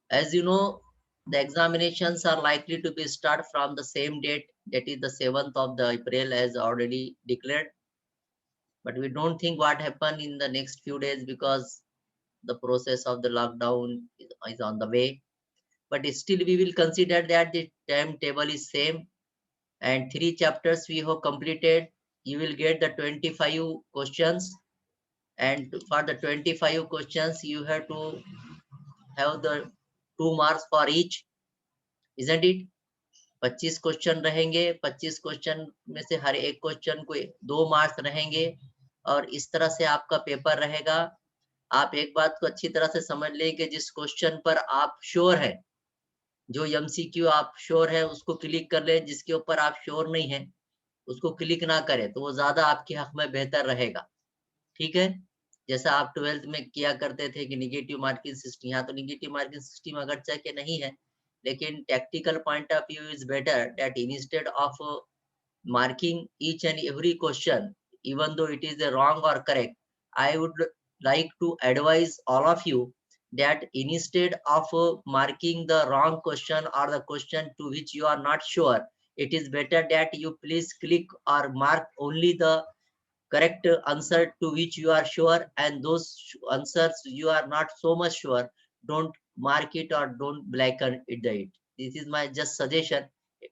As you know, the examinations are likely to be start from the same date, that is the 7th of the April as already declared. But we don't think what happen in the next few days because the process of the lockdown is on the way. But still we will consider that the timetable is same, and 3 chapters we have completed. You will get the 25 questions, and for the 25 questions you have to have the 2 marks for each, isn't it? 25 question रहेंगे, 25 question में से हर एक question को 2 marks रहेंगे, और इस तरह से आपका पेपर रहेगा। आप एक बात को अच्छी तरह से समझ लें कि जिस क्वेश्चन पर आप श्योर है, जो एमसीक्यू आप श्योर है उसको क्लिक कर लें, जिसके ऊपर आप श्योर नहीं है उसको क्लिक ना करें, तो वो ज्यादा आपके हक में बेहतर रहेगा। ठीक है, जैसा आप 12th में किया करते थे कि निगेटिव मार्किंग सिस्टम, यहाँ तो निगेटिव मार्किंग सिस्टम अगर चाहे कि नहीं है, लेकिन tactical point of view is better that instead of marking each and every question, even though it is wrong or correct, I would like to advise all of you that instead of marking the wrong question or the question to which you are not sure, it is better that you please click or mark only the correct answer to which you are sure, and those answers you are not so much sure, don't mark it or don't blacken it. This is my just suggestion.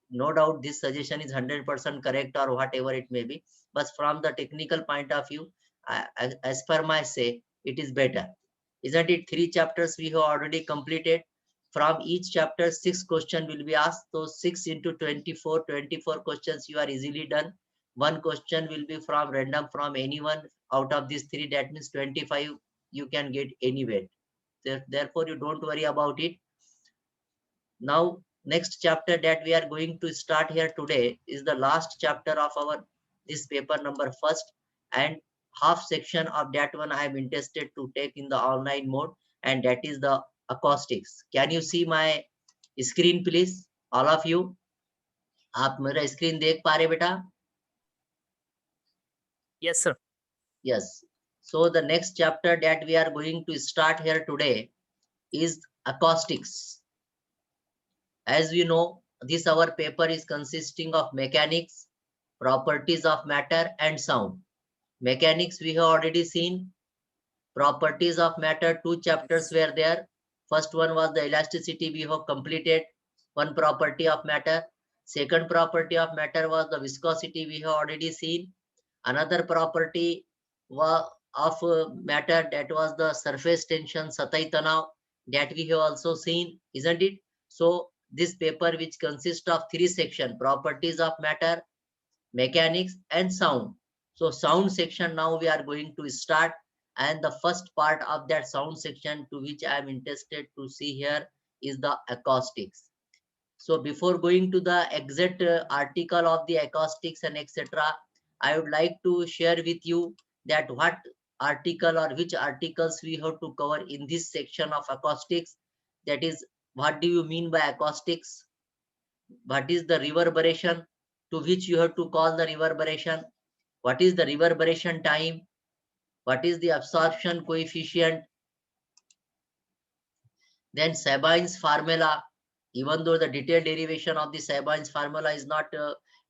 No doubt this suggestion is 100% correct or whatever it may be, but from the technical point of view, as per my say, it is better, isn't it? 3 chapters we have already completed. From each chapter 6 question will be asked, so 6 into 24 questions you are easily done. One question will be from random from anyone out of these 3, that means 25 you can get anywhere. Therefore you don't worry about it. Now next chapter that we are going to start here today is the last chapter of our this paper number first, and half section of that one I am interested to take in the online mode, and that is the acoustics. Can you see my screen please, all of you? आप मेरा screen देख पा रहे बेटा? Yes, sir. Yes. So the next chapter that we are going to start here today is acoustics. As we know, this our paper is consisting of mechanics, properties of matter and sound. Mechanics we have already seen. Properties of matter, 2 chapters were there. First one was the elasticity, we have completed one property of matter. Second property of matter was the viscosity, we have already seen. Another property of matter, that was the surface tension, satai tanav, that we have also seen, isn't it? So this paper, which consists of 3 sections, properties of matter, mechanics and sound. So sound section now we are going to start, and the first part of that sound section to which I am interested to see here is the acoustics. So before going to the exact article of the acoustics and etc., I would like to share with you that what article or which articles we have to cover in this section of acoustics. That is, what do you mean by acoustics? What is the reverberation, to which you have to call the reverberation? What is the reverberation time? What is the absorption coefficient? Then Sabine's formula, even though the detailed derivation of the Sabine's formula is not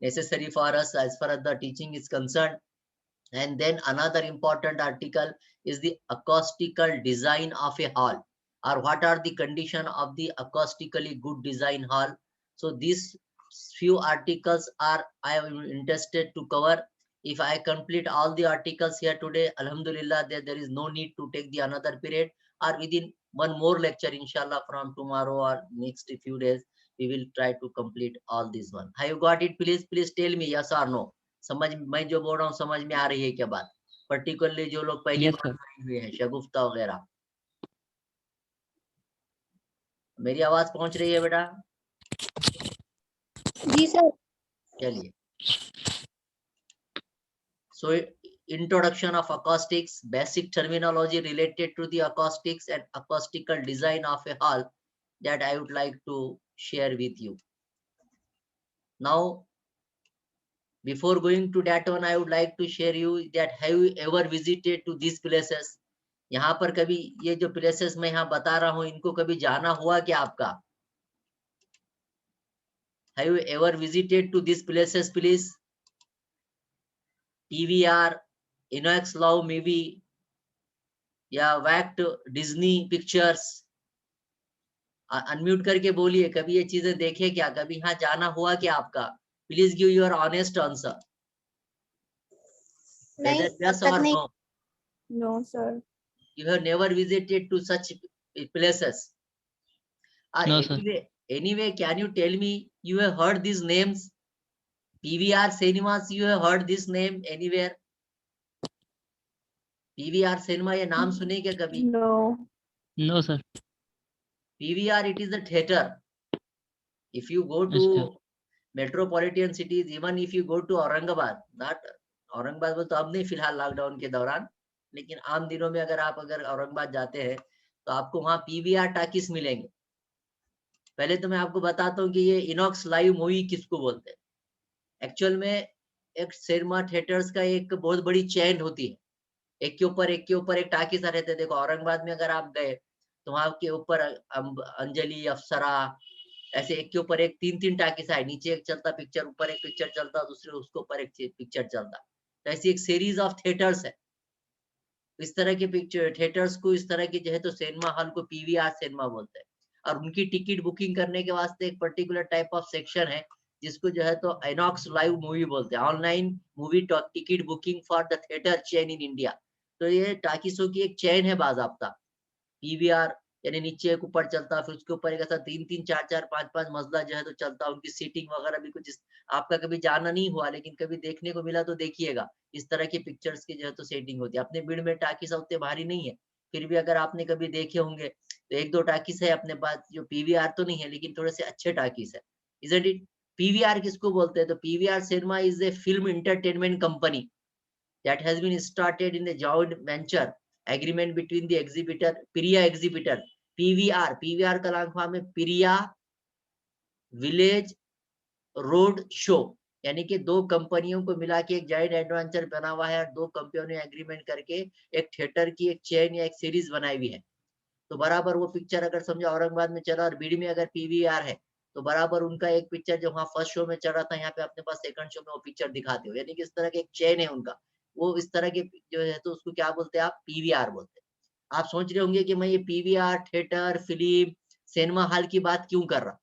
necessary for us as far as the teaching is concerned. And then another important article is the acoustical design of a hall, or what are the condition of the acoustically good design hall. So these few articles are I am interested to cover. If I complete all the articles here today, alhamdulillah, there is no need to take the another period, or within one more lecture, inshallah, from tomorrow or next few days, we will try to complete all this one. Have you got it? Please tell me yes or no. समझ, मैं जो बोल रहा हूँ समझ में आ रही है क्या बात? पर्टिकुलरली जो लोग पहली बार आए हुए हैं, शगुफ्ता वगैरह, मेरी आवाज पहुंच रही है बेटा? जी सर। चलिए. So introduction of acoustics, basic terminology related to the acoustics and acoustical design of a hall, that I would like to share with you. Now, before going to that one, I would like to share you that have you ever visited to these places? यहाँ पर कभी ये जो places मैं यहाँ बता रहा हूँ, इनको कभी जाना हुआ क्या आपका? Have you ever visited to these places, please? PVR, Inox Love maybe, या वैक्ट डिज्नी पिक्चर्स। अनम्यूट करके बोलिए, कभी ये चीजें देखे क्या? कभी यहाँ जाना हुआ क्या आपका? Please give your honest answer, नहीं, whether yes अब तक or नहीं। no. No sir. You have never visited to such places. No, sir. Anyway, can you tell me, you have heard these names? PVR cinemas, you have heard this name anywhere? PVR cinema, ये नाम सुने क्या कभी? No. No, sir. PVR, it is a theater. If you go अच्छा, to metropolitan cities, even if you go to Aurangabad, not Aurangabad में तो अब नहीं फिलहाल लॉकडाउन के दौरान, लेकिन आम दिनों में अगर औरंगाबाद जाते हैं तो आपको वहां पीवीआर टाकिस मिलेंगे। पहले तो मैं आपको बताता हूँ कि ये इनॉक्स लाइव मूवी किसको बोलते हैं। एक्चुअल में एक सिनेमा थिएटर्स का एक बहुत बड़ी चेन होती है, एक के ऊपर एक टाकिस रहते हैं। देखो औरंगाबाद में अगर आप गए तो वहां के ऊपर अंजलि, अप्सरा, ऐसे एक के ऊपर एक 3-3 टाकिस है, नीचे एक चलता पिक्चर, ऊपर एक पिक्चर चलता, दूसरे उसके ऊपर एक पिक्चर चलता। तो ऐसी एक सीरीज ऑफ थिएटर्स है। इस तरह के पिक्चर थिएटर्स को, इस तरह की जो है तो सिनेमा हॉल को पीवीआर सिनेमा बोलते हैं। और उनकी टिकट बुकिंग करने के वास्ते एक पर्टिकुलर टाइप ऑफ सेक्शन है जिसको जो है तो आइनॉक्स लाइव मूवी बोलते हैं, online movie ticket booking for the theatre chain in India. तो ये टाकिसों की एक चेन है बाज़ाब्ता। पीवीआर यानी नीचे एक ऊपर चलता, फिर उसके ऊपर एक ऐसा 3-3, 4-4, 5-5 मंजिला जो है तो चलता। उनकी सीटिंग वगैरह भी कुछ आपका कभी जाना नहीं हुआ, लेकिन कभी देखने को मिला तो देखिएगा। इस तरह की पिक्चर्स की जो है तो सेटिंग होती है। अपने भीड़ में टाकिस उतने भारी नहीं है, फिर भी अगर आपने कभी देखे होंगे तो 1-2 टाकिस है अपने पास, जो पीवीआर तो नहीं है लेकिन थोड़े से अच्छे टाकिस है। Isn't it? पीवीआर किसको बोलते हैं? तो PVR cinema is a film entertainment company that has been started in the joint venture agreement between the exhibitor, Priya exhibitor, PVR का लॉन्ग फॉर्म है प्रिया विलेज रोड शो, यानी कि दो कंपनियों को मिला के एक जॉइंट एडवेंचर बना हुआ है। और दो कंपनियों ने एग्रीमेंट करके एक थिएटर की एक चेन या एक सीरीज बनाई हुई है। तो बराबर वो पिक्चर अगर समझो औरंगाबाद में चला और बीड़ में अगर पीवीआर है तो बराबर उनका एक पिक्चर जो वहाँ फर्स्ट शो में चल रहा था, यहाँ पे अपने पास सेकंड शो में वो पिक्चर दिखाते हो। यानी कि इस तरह के एक चेन है उनका, वो इस तरह के जो है तो उसको क्या बोलते हैं आप? पीवीआर बोलते हैं। आप सोच रहे होंगे कि मैं ये PVR theatre film cinema hall की बात क्यों कर रहा,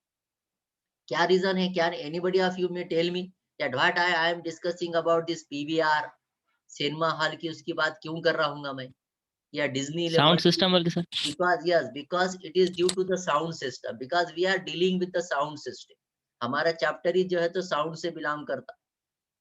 क्या रीजन है? क्या anybody of you may tell me that what I am discussing about this PVR cinema hall की, उसकी बात क्यों कर रहा हूँ मैं, या साउंड डिज्नीलैंड की? सिस्टम बोल के sir. Because yes, because it is due to the sound system, because we are dealing with the sound system. हमारा चैप्टर ही जो है तो साउंड से बिलोंग करता।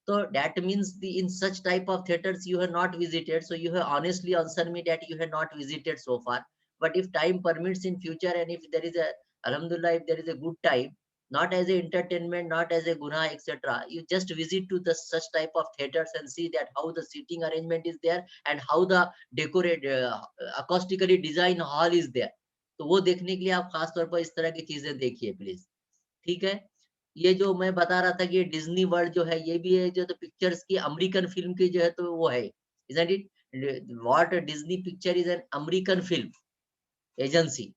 तो that means the in such type of theaters you have not visited, so you have honestly answered me that you have not visited so far. But if time permits in future, and if there is a alhamdulillah, if there is a good time, not as a entertainment, not as a guna, etc., you just visit to the such type of theaters and see that how the seating arrangement is there and how the decorate acoustically design hall is there. तो वो देखने के लिए आप खास तौर पर इस तरह की चीजें देखिए प्लीज, ठीक है। ये जो मैं बता रहा था कि डिज्नी वर्ल्ड जो है ये भी है जो तो पिक्चर्स की अमेरिकन फिल्म की जो है तो वो है, isn't it? What Disney picture is an American film agency.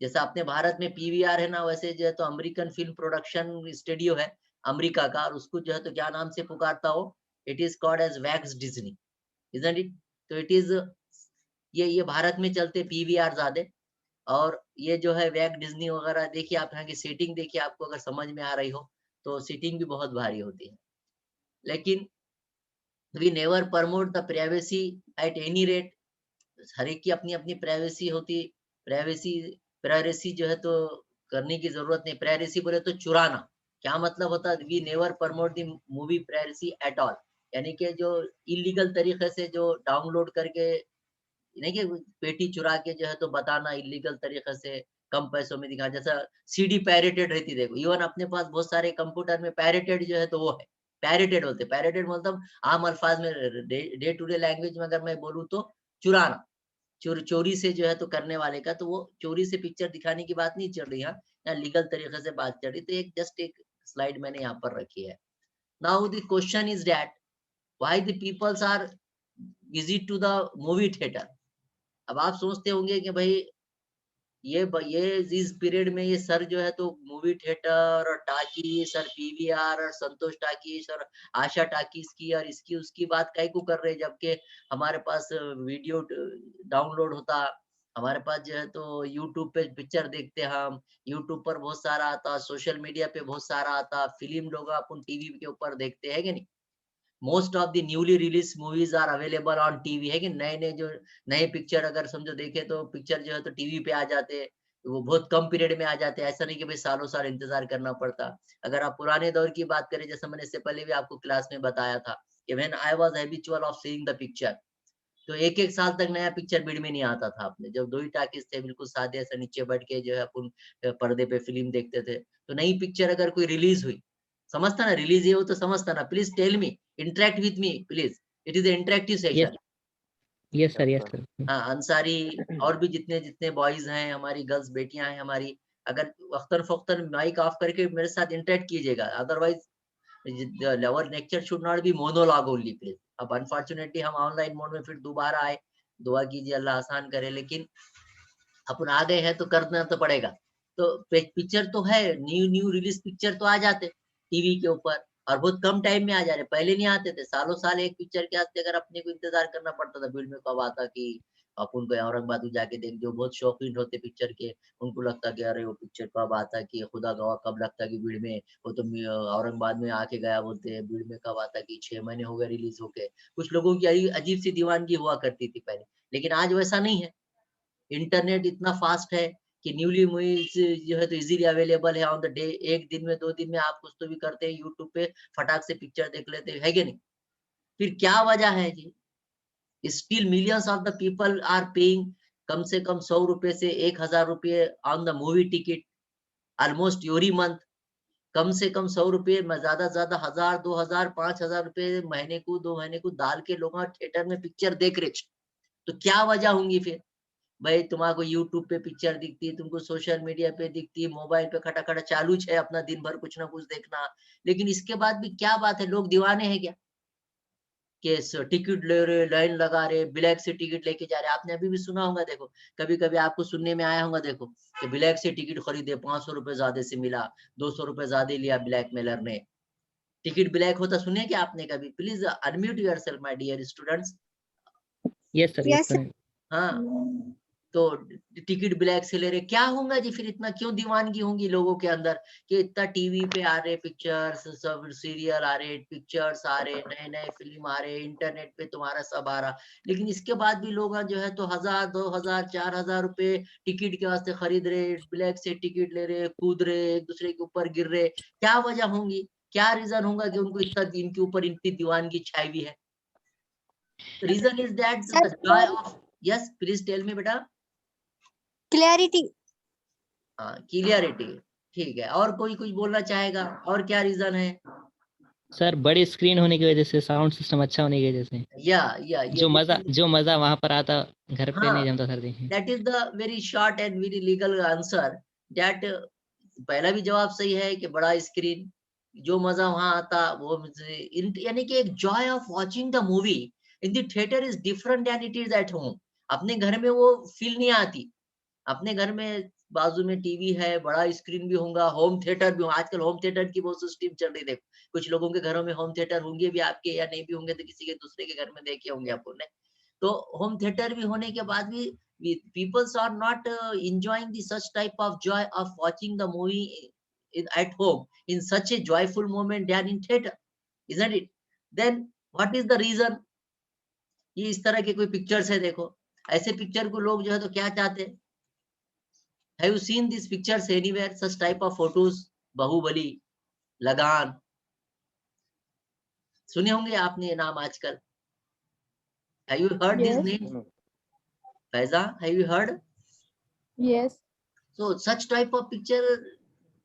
जैसा अपने भारत में पीवीआर है ना, वैसे जो है तो अमेरिकन फिल्म प्रोडक्शन स्टूडियो है अमेरिका का, और उसको जो है तो क्या नाम से पुकारता हो? It is called as wax Disney, isn't it? तो इट इज ये भारत में चलते पीवीआर ज्यादा। और ये जो है वैक डिज्नी वगैरह देखिए आप, यहाँ की सीटिंग देखिए, आपको अगर समझ में आ रही हो तो सीटिंग भी बहुत भारी होती है। लेकिन we never promote the privacy at any rate. हर एक की अपनी अपनी प्राइवेसी होती, प्राइवेसी प्राइवेसी जो है तो करने की जरूरत नहीं। प्राइवेसी बोले तो चुराना, क्या मतलब होता है? We never promote the movie privacy at all, यानी कि जो इलीगल तरीके से जो डाउनलोड करके, नहीं कि पेटी चुरा के जो है तो बताना इलीगल तरीके से कम पैसों में दिखा, जैसा सीडी पैरेटेड रहती। देखो इवन अपने पास बहुत सारे कंप्यूटर में पैरेटेड जो है तो वो है, पैरेटेड बोलते। पैरेटेड मतलब आम अल्फाज में डे टू डे लैंग्वेज में अगर मैं बोलूँ तो चुराना, चोरी से जो है तो करने वाले का। तो वो चोरी से पिक्चर दिखाने की बात नहीं चल रही है, यहाँ लीगल तरीके से बात चल रही। तो एक जस्ट एक स्लाइड मैंने यहाँ पर रखी है। Now the question is that why the peoples are visit to the movie theatre. अब आप सोचते होंगे कि भाई ये इस पीरियड में ये सर जो है तो मूवी थिएटर और टाकीज और पीवीआर और संतोष टाकीज और आशा टाकीज की और इसकी उसकी बात काहे को कर रहे हैं, जबकि हमारे पास वीडियो डाउनलोड होता, हमारे पास जो है तो यूट्यूब पे पिक्चर देखते हम, यूट्यूब पर बहुत सारा आता, सोशल मीडिया पे बहुत सारा आता, फिल्म लोग अपन टीवी के ऊपर देखते हैं कि नहीं। Most of the newly release movies are available on TV, है कि नए नए जो नए पिक्चर अगर समझो देखे तो पिक्चर जो है तो टीवी पे आ जाते हैं, वो बहुत कम पीरियड में आ जाते हैं, ऐसा नहीं कि भाई सालों साल इंतजार करना पड़ता। अगर आप पुराने दौर की बात करें, जैसे मैंने इससे पहले भी आपको क्लास में बताया था कि when I was habitual of seeing the picture, तो एक एक साल तक नया पिक्चर भीड़ में नहीं आता था अपने, जब दो ही टाकीज थे बिल्कुल सादे, ऐसा नीचे बैठ के जो है अपन पर्दे पे फिल्म देखते थे, तो नई पिक्चर अगर कोई रिलीज हुई, समझता ना रिलीज ये हो तो समझता ना, please tell me, interact with me please, it is interactive yes session. Yes sir, yes sir. हाँ, अंसारी और भी जितने जितने बॉयज हैं, हमारी गर्ल्स बेटियां हैं हमारी, अगर वक्तन फक्तन माइक ऑफ करके मेरे साथ इंटरेक्ट कीजिएगा, otherwise our lecture should not be monologue only please। अब अनफॉर्चुनेटली हम ऑनलाइन मोड में फिर दोबारा आए, दुआ कीजिए अल्लाह आसान करे, लेकिन अपन आ गए हैं तो करना तो पड़ेगा। तो पिक्चर तो है, न्यू न्यू रिलीज पिक्चर तो आ जाते टीवी के ऊपर, और बहुत कम टाइम में आ जा रहे, पहले नहीं आते थे, सालों साल एक पिक्चर के वास्ते अगर अपने को इंतजार करना पड़ता था, भीड़ में कब आता कि अपन को औरंगाबाद में जाके देख, जो बहुत शौकीन होते पिक्चर के, उनको लगता कि अरे वो पिक्चर कब आता, कि खुदा गवाह कब लगता कि भीड़ में, वो तो औरंगाबाद में आके गया बोलते हैं, भीड़ में कब आता कि 6 महीने हो गए रिलीज होके। कुछ लोगों की अजीब सी दीवानगी हुआ करती थी पहले, लेकिन आज वैसा नहीं है। इंटरनेट इतना फास्ट है कि न्यूली मूवीज जो है तो इजीली अवेलेबल है ऑन द डे, एक दिन में 2 दिन में आप कुछ तो भी करते हैं यूट्यूब पे, फटाक से पिक्चर देख लेते हैं, है कि नहीं। फिर क्या वजह है जी, still millions of the people are paying कम से कम 100 रुपए से 1000 रुपए on the movie ticket almost every month. कम से कम 100 रुपए में ज्यादा 1000 2000 5000 रुपए महीने को 2 महीने को डाल के लोग थिएटर में पिक्चर देख रहे। तो क्या वजह होंगी फिर, भाई तुम्हारा यूट्यूब पे पिक्चर दिखती है, तुमको सोशल मीडिया पे दिखती है, मोबाइल पे खटा चालू है अपना दिन भर कुछ ना कुछ देखना, लेकिन इसके बाद भी क्या बात है, लोग दीवाने हैं क्या, कि टिकट ले रहे, लाइन लगा रहे, ब्लैक से टिकट लेके जा रहे। आपने अभी भी सुना होगा, देखो कभी कभी आपको सुनने में आया होगा, देखो कि ब्लैक से टिकट खरीदे, 500 रुपए ज्यादा से मिला, 200 रुपए ज्यादा लिया ब्लैक मेलर ने, टिकट ब्लैक होता सुने क्या आपने कभी? Please unmute yourself my dear students. Yes sir, yes yes sir. हाँ, तो टिकट ब्लैक से ले रहे, क्या होगा जी फिर, इतना क्यों दीवानगी होंगी लोगों के अंदर, कि इतना टीवी पे आ रहे पिक्चर्स, सब सीरियल आ रहे, पिक्चर्स आ रहे, नए नए फिल्म आ रहे, इंटरनेट पे तुम्हारा सब आ रहा, लेकिन इसके बाद भी लोग जो है तो 1000 2000 4000 रुपए टिकट के वास्ते खरीद रहे, ब्लैक से टिकट ले रहे, कूद रहे, एक दूसरे के ऊपर गिर रहे, क्या वजह होंगी, क्या रीजन होगा कि उनको इतना इनके ऊपर इतनी दीवानगी छाई हुई है? Reason is that the joy of, yes please tell me बेटा। क्लैरिटी। हाँ, क्लियरिटी, ठीक है, और कोई कुछ बोलना चाहेगा, और क्या रीजन है? सर बड़ी स्क्रीन होने की वजह से, साउंड सिस्टम अच्छा होने की वजह से, या ये जो मजा वहां पर आता घर पे हाँ, नहीं जमता सर देखिए। That is the very short and very legal answer, that पहला भी जवाब सही है कि बड़ा स्क्रीन, जो मजा वहां आता वो यानी कि एक joy of watching the movie in the theatre is different than it is at home. अपने घर में वो फील नहीं आती, अपने घर में बाजू में टीवी है, बड़ा स्क्रीन भी होगा, होम थिएटर भी हो, आजकल होम थिएटर की बहुत स्ट्रीम चल रही है, देखो कुछ लोगों के घरों में होम थिएटर होंगे भी, आपके या नहीं भी होंगे तो किसी के दूसरे के घर में देखे होंगे आपने। तो होम थिएटर भी होने के बाद भी peoples are not enjoying the such type of joy of watching the movie at home in such a joyful moment than in theater, isn't it? Then what is the reason? ये इस तरह के कोई पिक्चर्स है, देखो ऐसे picture को लोग जो है तो क्या चाहते हैं, have you seen these pictures anywhere, such type of photos? Baahubali, लगान, सुने होंगे आपने ये नाम आजकल, have you heard these Yes. names? Faiza, have you heard? Yes. So such type of picture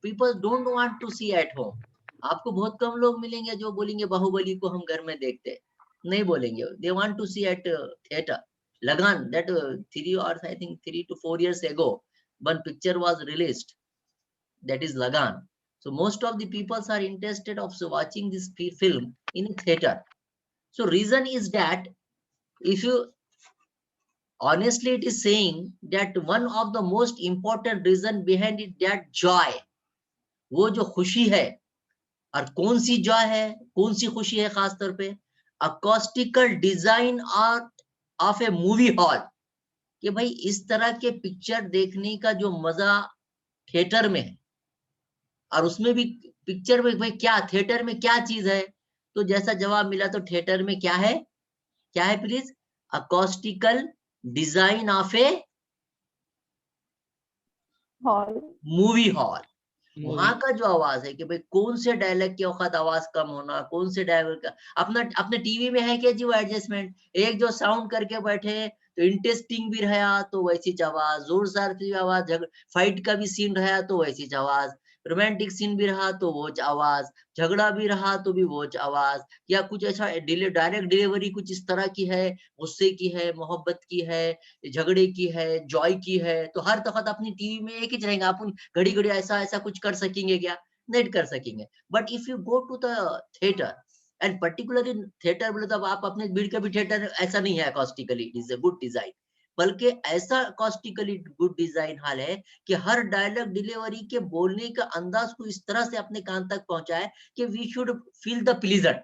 people don't want to see at home. आपको बहुत कम लोग मिलेंगे जो बोलेंगे बाहुबली को हम घर में देखते हैं, नहीं बोलेंगे, they want to see at theater. Lagan, that 3 or I think 3 to 4 years ago one picture was released, that is Lagan. So most of the people are interested of watching this film in a theater. So reason is that if you honestly it is saying that one of the most important reason behind it that joy, वो जो खुशी है, और कौन सी Joy है, कौन सी खुशी है खास तौर पे, acoustical design of a movie hall, कि भाई इस तरह के पिक्चर देखने का जो मजा थिएटर में है, और उसमें भी पिक्चर में भाई क्या थिएटर में क्या चीज है, तो जैसा जवाब मिला तो थिएटर में क्या है please, acoustical design of a hall. Movie hall. वहां मूवी का जो आवाज है कि भाई कौन से डायलॉग के वक्त आवाज कम होना, कौन से डायलॉग का, अपने टीवी में है क्या जी वो एडजस्टमेंट, एक जो साउंड करके बैठे तो इंटरेस्टिंग भी रहा तो वैसी आवाज, जोर शार की आवाज, फाइट का भी सीन रहा तो वैसी आवाज, रोमांटिक सीन भी रहा तो वो आवाज, झगड़ा भी रहा तो भी वो आवाज, या कुछ ऐसा डायरेक्ट डिलीवरी कुछ इस तरह की है, गुस्से की है, मोहब्बत की है, झगड़े की है, जॉय की है, तो हर वक्त अपनी टीवी में एक ही रहेंगे, अपन घड़ी घड़ी ऐसा ऐसा कुछ कर सकेंगे क्या, नहीं कर सकेंगे। But if you go to the theatre and particularly theatre बोले तो आप अपने भीड़ का भी थिएटर ऐसा नहीं है acoustically, it is a good design, बल्कि ऐसा अकॉस्टिकली गुड डिजाइन हाल है कि हर डायलॉग डिलीवरी के बोलने का अंदाज को इस तरह से अपने कान तक पहुंचाए कि we should feel the pleasant,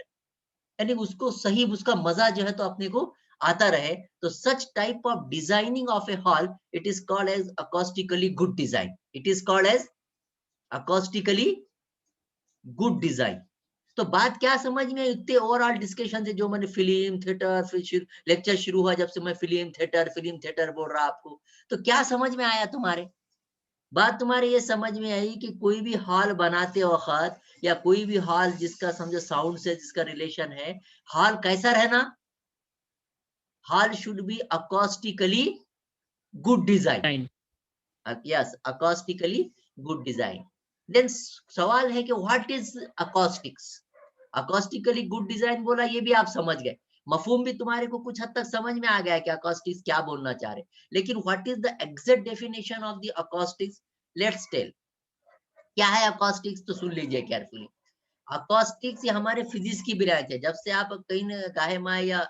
यानी उसको सही उसका मजा जो है तो अपने को आता रहे। तो such type of designing of a hall, it is called as acoustically good design, it is called as acoustically good design. तो बात क्या समझ में आई इतने ओवरऑल डिस्कशन से, जो मैंने फिल्म थिएटर फिर लेक्चर शुरू हुआ जब से मैं फिल्म थिएटर बोल रहा आपको, तो क्या समझ में आया तुम्हारे, बात तुम्हारे ये समझ में आई कि कोई भी हॉल बनाते वक्त या कोई भी हॉल जिसका समझो साउंड से जिसका रिलेशन है, हॉल कैसा रहना, hall should be acoustically good design, time yes acoustically good design. Then सवाल है कि what is acoustics, acoustically good design बोला ये भी आप समझ गए, मफहूम भी तुम्हारे को कुछ हद तक समझ में आ गया कि अकॉस्टिक्स क्या बोलना चाह रहे, लेकिन what is the exact definition of the acoustics, let's tell क्या है अकॉस्टिक्स, तो सुन लीजिए केयरफुली। अकॉस्टिक्स ये हमारे फिजिक्स की ब्रांच है, जब से आप कहीं न काहे माँ या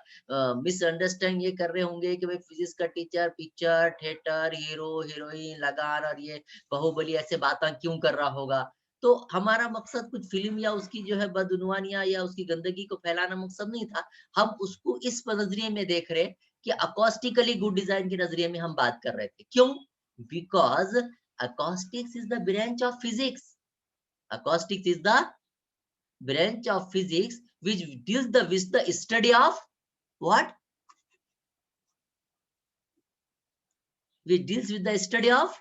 मिसअंडरस्टैंड ये कर रहे होंगे कि भाई फिजिक्स का teacher picture theatre hero heroine लगान और ये बाहुबली ऐसे बातें क्यों कर रहा होगा, तो हमारा मकसद कुछ फिल्म या उसकी जो है बदउनवानियां या उसकी गंदगी को फैलाना मकसद नहीं था, हम उसको इस नजरिए में देख रहे कि अकॉस्टिकली गुड डिजाइन के नजरिए में हम बात कर रहे थे, क्यों, because acoustics is the branch of physics, acoustics is the branch of physics which deals with the study of what, which deals with the study of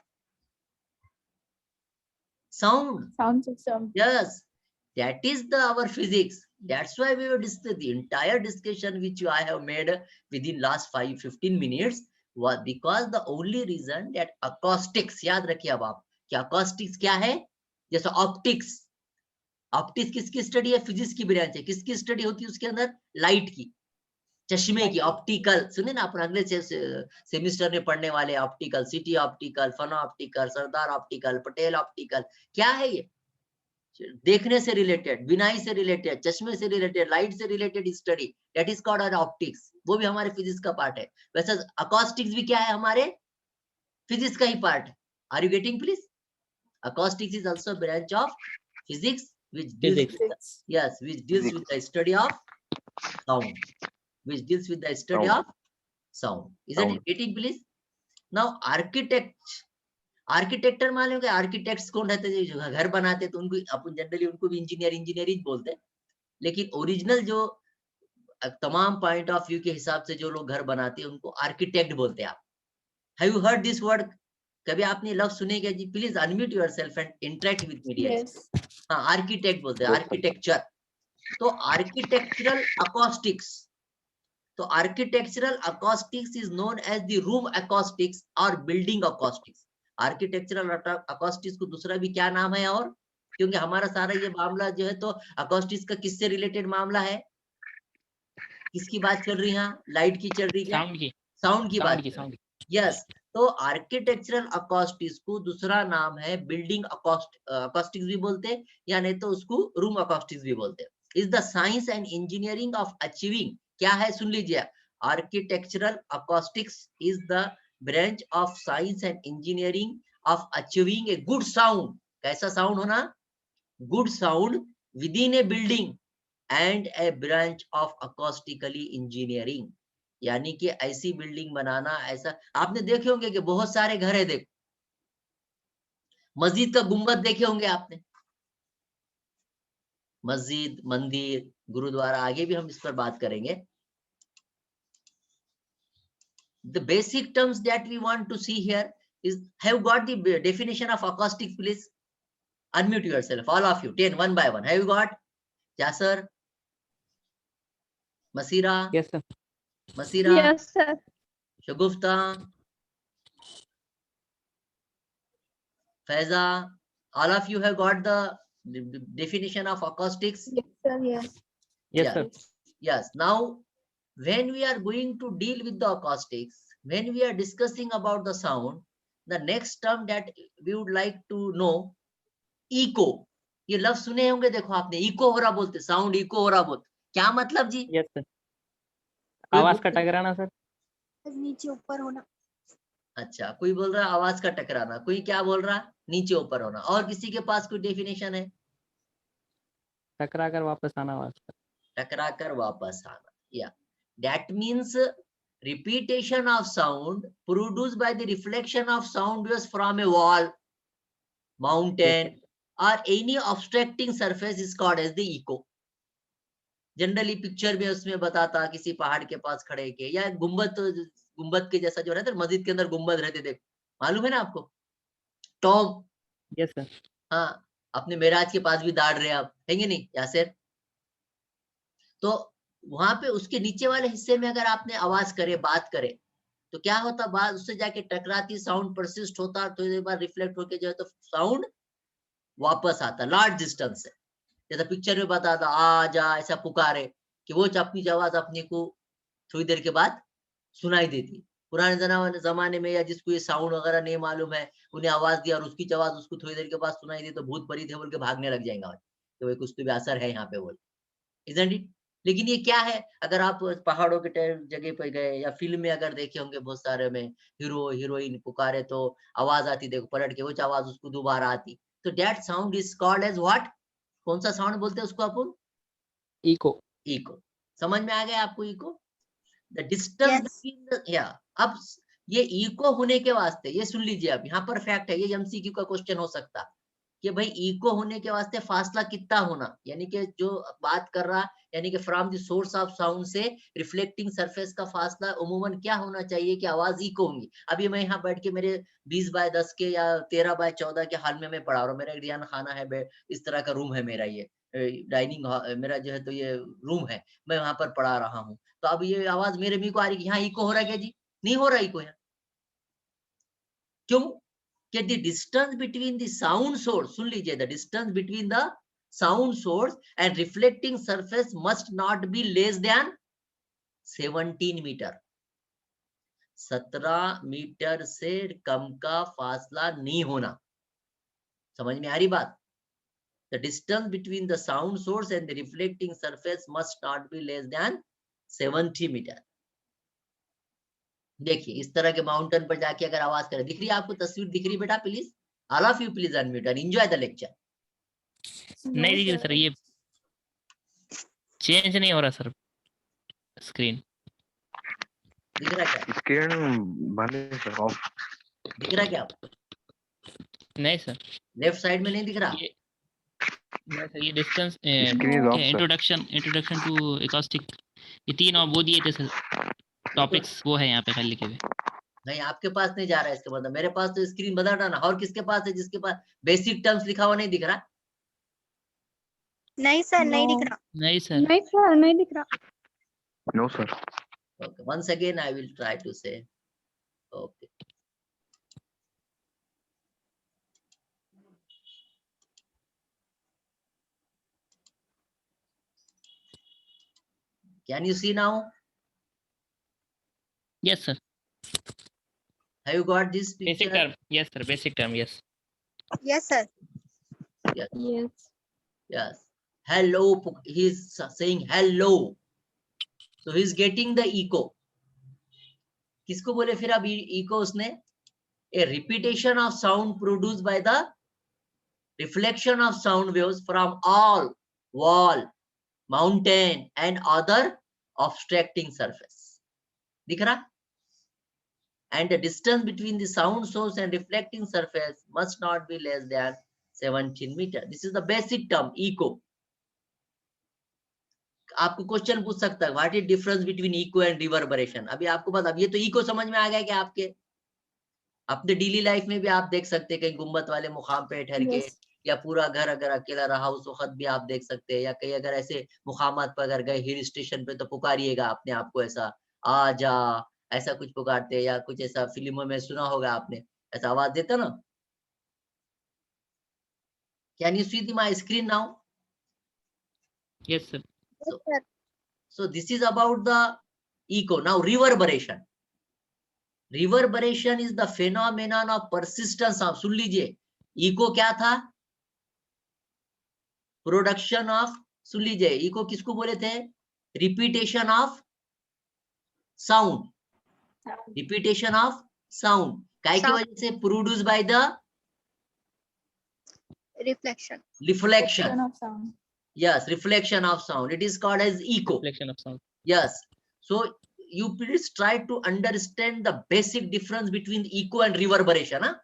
sound, Sound system. yes, that is the our physics. That's why we were discussing the entire discussion which I have made within last 5-15 minutes was because the only reason that acoustics, याद रखिए अब आप कि acoustics क्या है, जैसे optics, optics किसकी study है, फिजिक्स की ब्रांच है, किसकी स्टडी होती है उसके अंदर, लाइट की, चश्मे की, ऑप्टिकल, सुने ना अपन अगले सेमिस्टर में पढ़ने वाले, ऑप्टिकल, सिटी ऑप्टिकल, फना ऑप्टिकल, सरदार ऑप्टिकल, पटेल ऑप्टिकल, क्या है ये, देखने से रिलेटेड, बिनाई से रिलेटेड, चश्मे से रिलेटेड, लाइट से related study, that is called optics, वो भी हमारे फिजिक्स का पार्ट है। वैसे अकॉस्टिक्स भी क्या है, हमारे फिजिक्स का ही पार्ट है। Are you getting please, acoustics is also a branch of physics which deals Physics. with the, yes, which deals with the study of sound, which deals with the study of sound, isn't it getting please? Now architecture मान लो कि architects कौन रहते हैं, जो घर बनाते तो उनको अपन जनरली उनको भी इंजीनियर ही बोलते हैं, लेकिन ओरिजिनल जो तमाम पॉइंट ऑफ व्यू के हिसाब से जो लोग घर बनाते हैं उनको आर्किटेक्ट बोलते हैं। आप have you heard this word, कभी आपने लफ्ज सुनेगा जी, please unmute yourself and interact with me. Yes. हाँ, आर्किटेक्ट बोलते हैं, आर्किटेक्चर। तो आर्किटेक्चरल अकॉस्टिक्स, तो architectural acoustics is known as the room acoustics और बिल्डिंग अकॉस्टिक्स। आर्किटेक्चरल अकॉस्टिक्स को दूसरा भी क्या नाम है, और क्योंकि हमारा सारा ये मामला जो है तो अकॉस्टिक्स का किससे रिलेटेड मामला है, किसकी बात चल रही है, लाइट की चल रही है, साउंड की बात, यस। तो आर्किटेक्चरल अकॉस्टिक्स को दूसरा नाम है बिल्डिंग अकॉस्टिक्स भी बोलते हैं, या नहीं तो उसको रूम अकॉस्टिक्स भी बोलते हैं। Is the science and engineering of achieving, क्या है सुन लीजिए, Architectural acoustics is the branch of science and engineering of achieving a good sound. कैसा sound होना? Good sound within a building and a branch of acoustically engineering. यानी कि ऐसी building बनाना, ऐसा आपने देखे होंगे कि बहुत सारे घर है, देखो मस्जिद का गुंबद देखे होंगे आपने, मस्जिद, मंदिर, गुरुद्वारा, आगे भी हम इस पर बात करेंगे. The basic terms that we want to see here is, have got the definition of acoustics, please? Unmute yourself, all of you, 10 one by one. Have you got? Jasser, Masira, Yes, sir. Masira, Yes, sir. Shagufta, Faiza, all of you have got the definition of acoustics? Yes, sir. Yes. Yes, Yeah. sir. Yes. Now, when we are going to deal with the acoustics, when we are discussing about the sound, the next term that we would like to know, echo. ये लफ्ज सुने होंगे, देखो आपने, eco हो रहा बोलते, sound eco हो रहा बोलते, क्या मतलब जी? Yes, sir. कोई आवाज का बोल- टकराना सर. नीचे ऊपर होना. अच्छा, कोई बोल रहा आवाज का टकराना, कोई क्या बोल रहा नीचे ऊपर होना, और किसी के पास कोई डेफिनेशन है? टकरा कर वापस आना आवाज का. टकरा कर वापस आना. या that means repetition of sound produced by the reflection of sound waves from a wall, mountain, or any obstructing surface is called as the echo. Generally picture में उसमें बताता, किसी पहाड़ के पास खड़े के, या गुंबद के जैसा जो रहता है, मस्जिद के अंदर गुंबद रहते, देख मालूम है ना आपको, टॉम. Yes, sir. हाँ, अपने मेराज के पास भी दाड़ रहे आप, हैंगे नहीं यासिर? तो वहां पे उसके नीचे वाले हिस्से में अगर आपने आवाज करे, बात करे, तो क्या होता, बात उससे जाके टकराती, साउंड परसिस्ट होता, तो एक बार रिफ्लेक्ट होके जो है तो साउंड वापस आता लार्ज डिस्टेंस से. जैसा पिक्चर में बताता, आ जा, ऐसा पुकारे कि वो अपनी आवाज अपने को थोड़ी देर के बाद सुनाई देती. पुराने जमाने में, या जिसको ये साउंड वगैरह नहीं मालूम है, उन्हें आवाज दिया और उसकी आवाज उसको थोड़ी देर के बाद सुनाई दी, तो भूत परी थे बोल के भागने लग जाएगा कि भाई कुछ तो भी असर है यहाँ पे बोल. Isn't it? लेकिन ये क्या है, अगर आप पहाड़ों के जगह पर गए, या फिल्म में अगर देखे होंगे बहुत सारे में, हीरो हीरोइन पुकारे तो आवाज आती, देखो पलट के वो आवाज उसको दोबारा आती, तो that sound is called as what? कौन सा साउंड बोलते हैं उसको अपन? Echo. इको. समझ में आ गया आपको echo? The distance between the, या अब ये इको होने के वास्ते, ये सुन लीजिए, अब यहाँ पर फैक्ट है, ये एमसीक्यू का क्वेश्चन हो सकता कि भाई इको होने के वास्ते फासला कितना होना, यानी कि जो बात कर रहा, यानी कि from the source of sound से रिफ्लेक्टिंग सरफेस का फासला उमूमन क्या होना चाहिए कि आवाज इको होंगी. अभी मैं यहाँ बैठ के मेरे 20 बाय 10 के या 13 बाय 14 के हाल में मैं पढ़ा रहा हूँ, मेरा एक ध्यान खाना है, इस तरह का रूम है मेरा, ये डाइनिंग मेरा जो है तो ये रूम है, मैं वहां पर पढ़ा रहा हूँ, तो अब ये आवाज मेरे भी को आ रही है, यहाँ इको हो रहा है क्या जी? नहीं हो रहा इको यहाँ. क्यों? कि the distance between the sound source, सुन लीजिए, the distance between the sound source and reflecting surface must not be less than 17 metre. 17 metre से कम का फासला नहीं होना. समझ में आ रही बात? The distance between the sound source and the reflecting surface must not be less than 70 metre. देखिए, इस तरह के माउंटेन पर जाके अगर आवाज करे, दिख रही है आपको तस्वीर, दिख रही बेटा? Please all of you please unmute and enjoy the lecture. नहीं दिख रहा सर, ये चेंज नहीं हो रहा सर स्क्रीन. दिख रहा क्या? स्क्रीन बंद है सर, ऑफ. दिख रहा क्या आपको? नहीं सर, लेफ्ट साइड में नहीं दिख रहा? ये नहीं सर, ये distance screen is of sir. Introduction to acoustic, ये 3 और वो दिए थे सर टॉपिक्स, वो है यहाँ पे खाली लिखे हुए. नहीं, आपके पास नहीं जा रहा है, इसका मतलब मेरे पास तो स्क्रीन बदल रहा ना. और किसके पास है जिसके पास बेसिक टर्म्स लिखा हुआ नहीं दिख रहा? नहीं सर, नहीं दिख रहा. नहीं सर, नहीं सर, नहीं दिख रहा. No sir. Okay, once again I will try to say. Okay, can you see now? Yes sir. Have you got this basic picture? Term, yes sir, basic term, yes. Yes sir. Yes. Yes. Hello. He is saying hello. So he is getting the echo. किसको बोले फिर अब echo उसने? A repetition of sound produced by the reflection of sound waves from all wall, mountain and other obstructing surface. दिख रहा? And the distance between the sound source and reflecting surface must not be less than 17 meter. This is the basic term echo. आपको question पूछ सकता है what is difference between echo and reverberation. अभी आपको पता, अब ये तो इको समझ में आ गया क्या आपके? अपने डेली लाइफ में भी आप देख सकते हैं, कहीं गुम्बद वाले मुकाम पे ठहर के, या पूरा घर अगर अकेला रहा उस वक्त भी आप देख सकते हैं, या कहीं अगर ऐसे मुकामात पर अगर गए हिल स्टेशन पे तो पुकारिएगा अपने आप को, ऐसा आ जा, ऐसा कुछ पुकारते हैं, या कुछ ऐसा फिल्मों में सुना होगा आपने, ऐसा आवाज देता ना। Can you see my screen now? Yes, sir. Yes, sir. So this is about the echo. Now reverberation. Reverberation is the phenomenon of persistence of, सुन लीजिए, echo क्या था? Production of, सुन लीजिए, echo किसको बोले थे? Repetition of sound. Repetition of sound. काय की वजह से? Produced by the Reflection. reflection. of sound. Yes, reflection of sound. It is called as echo. Reflection of sound. Yes. So you please try to understand the basic difference between echo and reverberation. हाँ?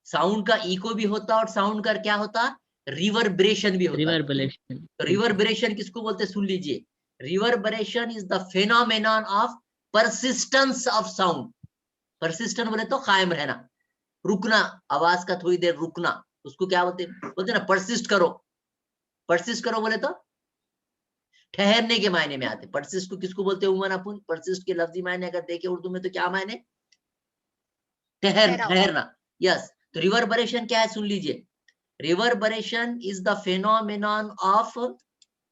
Sound का echo भी होता और sound का क्या होता? Reverberation भी होता। Reverberation. Reverberation किसको बोलते? सुन लीजिए, reverberation is the phenomenon of persistence of sound. Persistent बोले तो कायम रहना, रुकना, आवाज का थोड़ी देर रुकना, उसको क्या बोलते? बोलते ना persist करो। persist करो बोले तो ठहरने के मायने में आते। persist को किसको बोलते हैं उमन अपन? persist के लफ्जी मायने अगर देखें उर्दू में तो क्या मायने? ठहरना। यस। तो रिवर्बरेशन क्या है? सुन लीजिए, reverberation is the phenomenon of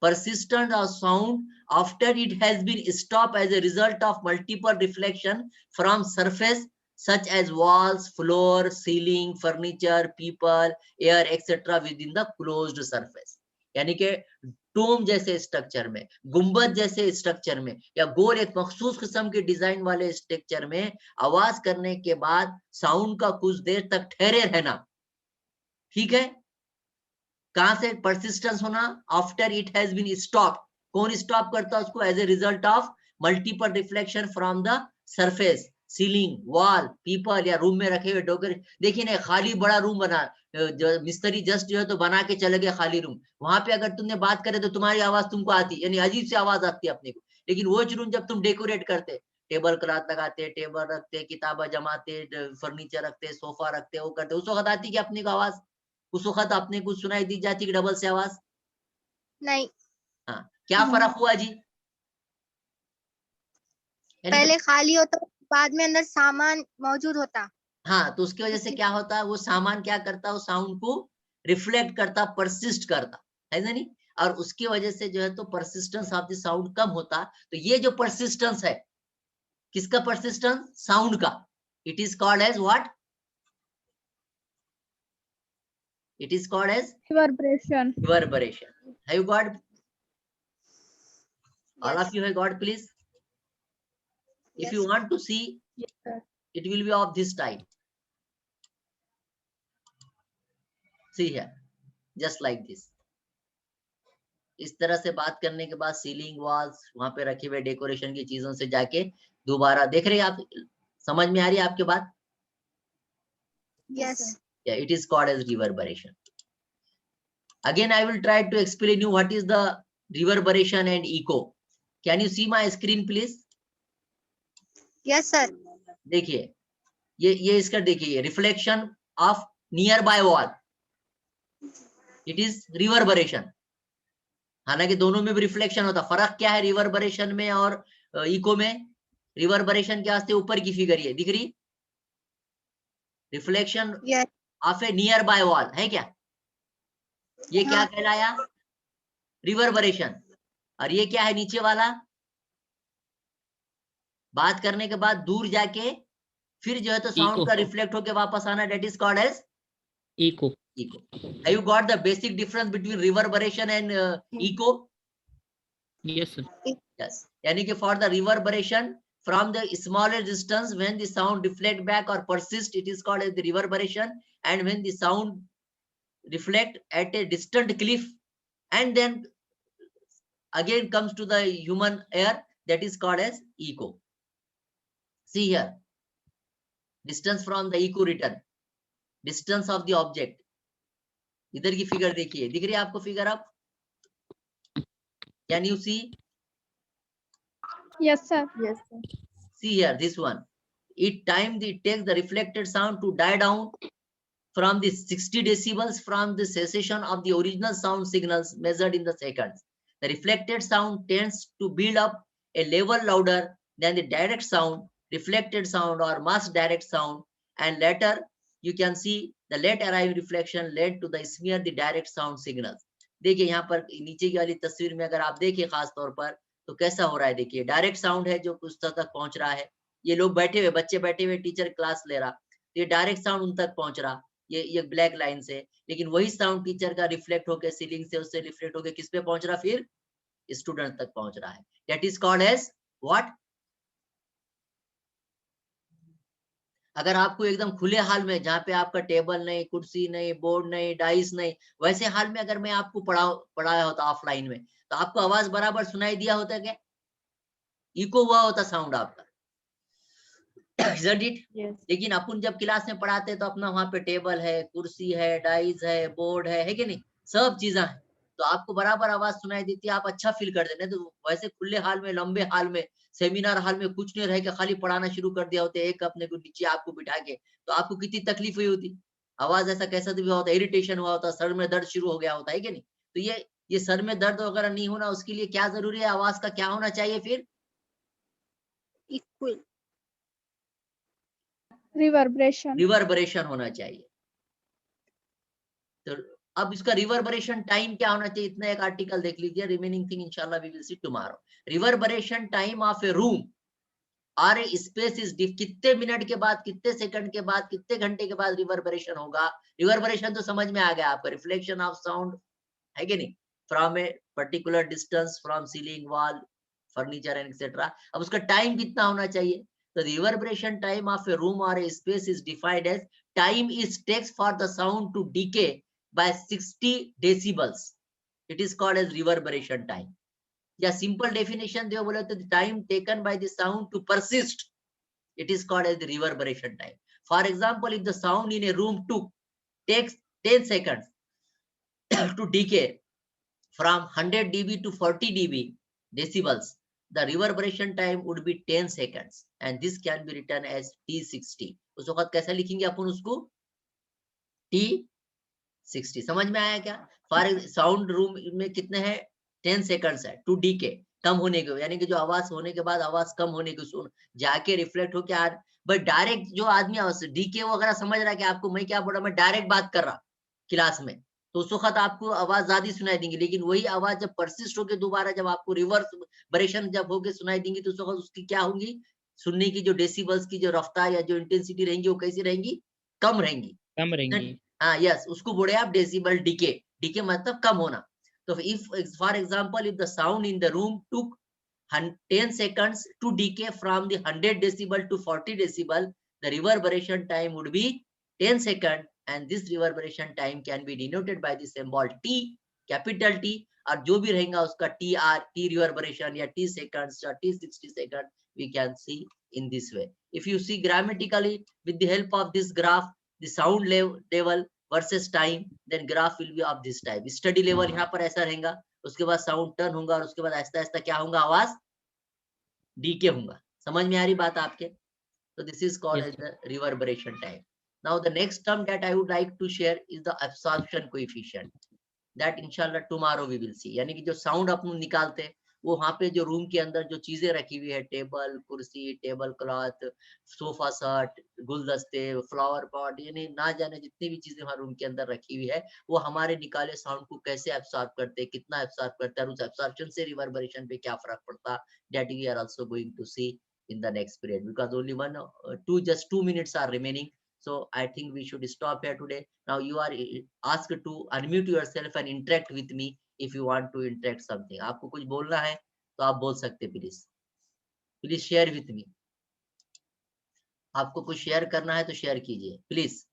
persistence of sound after it has been stopped as a result of multiple reflection from surface such as walls, floor, ceiling, furniture, people, air, etc. within the closed surface. यानी कि डोम जैसे structure में, गुंबद जैसे structure में, या गोल एक मखसूस किस्म के डिजाइन वाले स्ट्रक्चर में आवाज करने के बाद साउंड का कुछ देर तक ठहरे रहना। ठीक है? कहां से परसिस्टेंस होना? After it has been stop. कौन स्टॉप करता है उसको? As a result of multiple reflection from the surface, ceiling, wall, people, या रूम में रखे हुए डोकर। देखिए ना, खाली बड़ा रूम बना, जो मिस्त्री जस्ट जो है तो बना के चले गए खाली रूम, वहां पे अगर तुमने बात करे तो तुम्हारी आवाज तुमको आती, यानी अजीब सी आवाज आती है अपने को। लेकिन वो रूम जब तुम डेकोरेट करते, टेबल क्लॉथ लगाते, टेबल रखते, किताबें जमाते, फर्नीचर रखते, सोफा रखते, वो करते, उस वक्त आती कि अपने को आवाज? उस वक्त अपने को सुनाई दी जाती कि डबल से आवाज? नहीं। हाँ, क्या फर्क हुआ जी? पहले खाली होता, बाद में अंदर सामान मौजूद होता। हाँ, तो उसकी वजह से क्या होता है? वो सामान क्या करता है? वो साउंड को रिफ्लेक्ट करता, परसिस्ट करता है ना नहीं? और उसकी वजह से जो है तो परसिस्टेंस ऑफ द साउंड कम होता। तो ये जो परसिस्टेंस है, किसका परसिस्टेंस? साउंड का। It is called as what? It is called as Reverberation. reverberation. Have you got? All Yes. of you have got, please. If Yes. you want to see, Yes, sir. it will be of this type. See here, just like this. इस तरह से बात करने के बाद ceiling, walls, वहां पे रखे हुए डेकोरेशन की चीजों से जाके दोबारा देख रहे हैं आप? समझ में आ रही है आपके बात? Yes. Yeah, it is called as reverberation. Again, I will try to explain you what is the reverberation and echo. Can you see my screen, please? Yes, sir. देखिए, ये इसका देखिए, reflection of near by wall, it is reverberation. हालांकि दोनों में भी reflection होता, फर्क क्या है रिवर्बरेशन में और इको में? रिवर्बरेशन के वास्ते ऊपर की फिगर ये दिख रही, reflection Yes. Of A near by wall है क्या? ये क्या हाँ। कहलाया? रिवर्बरेशन। और ये क्या है नीचे वाला? बात करने के बाद दूर जाके फिर जो है तो साउंड Echo. का रिफ्लेक्ट होके वापस आना, that is called as Echo. echo. Have you got the basic difference between reverberation and echo? Yes, sir. Yes. यानी कि for the reverberation, from the smaller distance. When the sound reflect back or persist, it is called as the reverberation. And when the sound reflect at a distant cliff and then again comes to the human ear, that is called as echo. See here, distance from the echo return, distance of the object. इधर की figure देखिए, दिख रही है आपको figure? आप can you see? Yes, sir. Yes, sir. See here, this one. It takes the reflected sound to die down from the 60 decibels from the cessation of the original sound signals measured in the seconds. The reflected sound tends to build up a level louder than the direct sound, reflected sound or mass direct sound, and later you can see the late arriving reflection led to the smear the direct sound signals. देखिए यहाँ पर नीचे की वाली तस्वीर में अगर आप देखिए खास तौर पर तो कैसा हो रहा है, देखिए डायरेक्ट साउंड है जो कुछ तक पहुंच रहा है, ये लोग बैठे हुए, बच्चे बैठे हुए, टीचर क्लास ले रहा, ये डायरेक्ट साउंड उन तक पहुंच रहा, ये ब्लैक लाइन से, लेकिन वही साउंड टीचर का रिफ्लेक्ट होकर सीलिंग से उससे रिफ्लेक्ट होकर किस पे पहुंच रहा, फिर स्टूडेंट तक पहुंच रहा है. That is called as what? अगर आपको एकदम खुले हाल में, जहाँ पे आपका टेबल नहीं, कुर्सी नहीं, बोर्ड नहीं, डाइस नहीं, वैसे हाल में अगर मैं आपको पढ़ाया होता ऑफलाइन में, तो आपको आवाज बराबर सुनाई दिया होता क्या? इको हुआ होता साउंड आपका. Isn't it? Yes. लेकिन अपन जब क्लास में पढ़ाते हैं तो अपना वहां पे टेबल है, कुर्सी है, डाइस है, बोर्ड है कि नहीं, सब चीजें हैं, तो आपको बराबर आवाज सुनाई देती है, आप अच्छा फील करते हैं. तो वैसे खुले हाल में, लंबे हाल में, सेमिनार हाल में कुछ नहीं रह के खाली पढ़ाना शुरू कर दिया होते, एक अपने को नीचे आपको बिठा के, तो आपको कितनी तकलीफ हुई होती, आवाज ऐसा कैसा भी होता, इरिटेशन हुआ होता, सर में दर्द शुरू हो गया होता है कि नहीं. तो ये सर में दर्द वगैरह नहीं होना, उसके लिए क्या जरूरी है, आवाज का क्या होना चाहिए फिर? Equal. Reverberation. रिवर्बरेशन होना चाहिए. तो अब इसका रिवर्बरेशन टाइम क्या होना चाहिए, इतना एक आर्टिकल देख लीजिए, रिमेनिंग थिंग इंशाल्लाह we will see tomorrow. Reverberation time of a room और ए स्पेस इज कितने मिनट के बाद, कितने सेकंड के बाद, कितने घंटे के बाद रिवर्बरेशन होगा. रिवर्बरेशन तो समझ में आ गया आपका, रिफ्लेक्शन ऑफ साउंड है कि नहीं, from a particular distance from ceiling, wall, furniture and etcetera. अब उसका टाइम कितना होना चाहिए, तो reverberation time of a room or a space is defined as time it takes for the sound to decay by 60 decibels. It is called as reverberation time. या simple definition दे बोले तो time taken by the sound to persist, it is called as the reverberation time. For example, if the sound in a room takes 10 seconds to decay from 100 dB to 40 dB decibels, the reverberation time would be 10 seconds and this can be written as T60. उस वक्त कैसा लिखेंगे अपन उसको, T60. समझ में आया क्या? For sound room में कितने हैं, 10 सेकंड्स है टू डीके, कम होने के, यानी कि जो आवाज होने के बाद आवाज कम होने की, सुन जाके रिफ्लेक्ट होके आ, बट डायरेक्ट जो आदमी डीके वगैरह समझ रहा है कि आपको मैं क्या बोल रहा, मैं डायरेक्ट बात कर रहा क्लास में, तो उस वक्त आपको आवाज ज्यादा सुनाई देंगी, लेकिन वही आवाज जब परसिस्ट होके दोबारा जब आपको रिवर्बरेशन जब होके सुनाई देंगी, तो उस वक्त उसकी क्या होंगी, सुनने की जो डेसिबल्स की जो रफ्तार या जो इंटेंसिटी रहेंगी वो कैसी रहेंगी, कम रहेंगी. कम रहेंगी. हाँ यस, उसको बोले आप डेसिबल डीके. डीके मतलब कम होना. तो if for example if the sound in the room took 10 seconds to decay from the 100 decibel to 40 decibel, the reverberation time would be 10 seconds, and this reverberation time can be denoted by the symbol T, capital T, और जो भी रहेगा उसका TR, T reverberation या T seconds या T60 seconds, we can see in this way. If you see grammatically with the help of this graph, the sound level versus time, then graph will be of this type. Study level यहाँ पर ऐसा रहेगा, उसके बाद sound turn होगा और उसके बाद आहिस्ता आहिस्ता क्या होगा, आवाज डीके होगा. समझ में आ रही बात आपके? So this is called Yes, as the reverberation time. Now the next term that I would like to share is the absorption coefficient. That inshallah tomorrow we will see. यानी कि जो साउंड अपन निकालते हैं वो वहाँ पे जो रूम के अंदर जो चीजें रखी हुई है, टेबल, कुर्सी, टेबल क्लॉथ, सोफा सेट, गुलदस्ते, फ्लावर पॉट, यानी ना जाने जितनी भी चीजें वहाँ रूम के अंदर रखी हुई है, वो हमारे निकाले साउंड को कैसे एब्सॉर्ब करते हैं, कितना एब्सॉर्ब करता है, उस एब्सॉर्प्शन से रिवर्बरेशन पे क्या फर्क पड़ता, that we are also going to see in the next period, because only just 2 minutes are remaining. So I think we should stop here today. Now you are asked to unmute yourself and interact with me if you want to interact something. आपको कुछ बोलना है तो आप बोल सकते, please share with me. आपको कुछ शेयर करना है तो शेयर कीजिए प्लीज।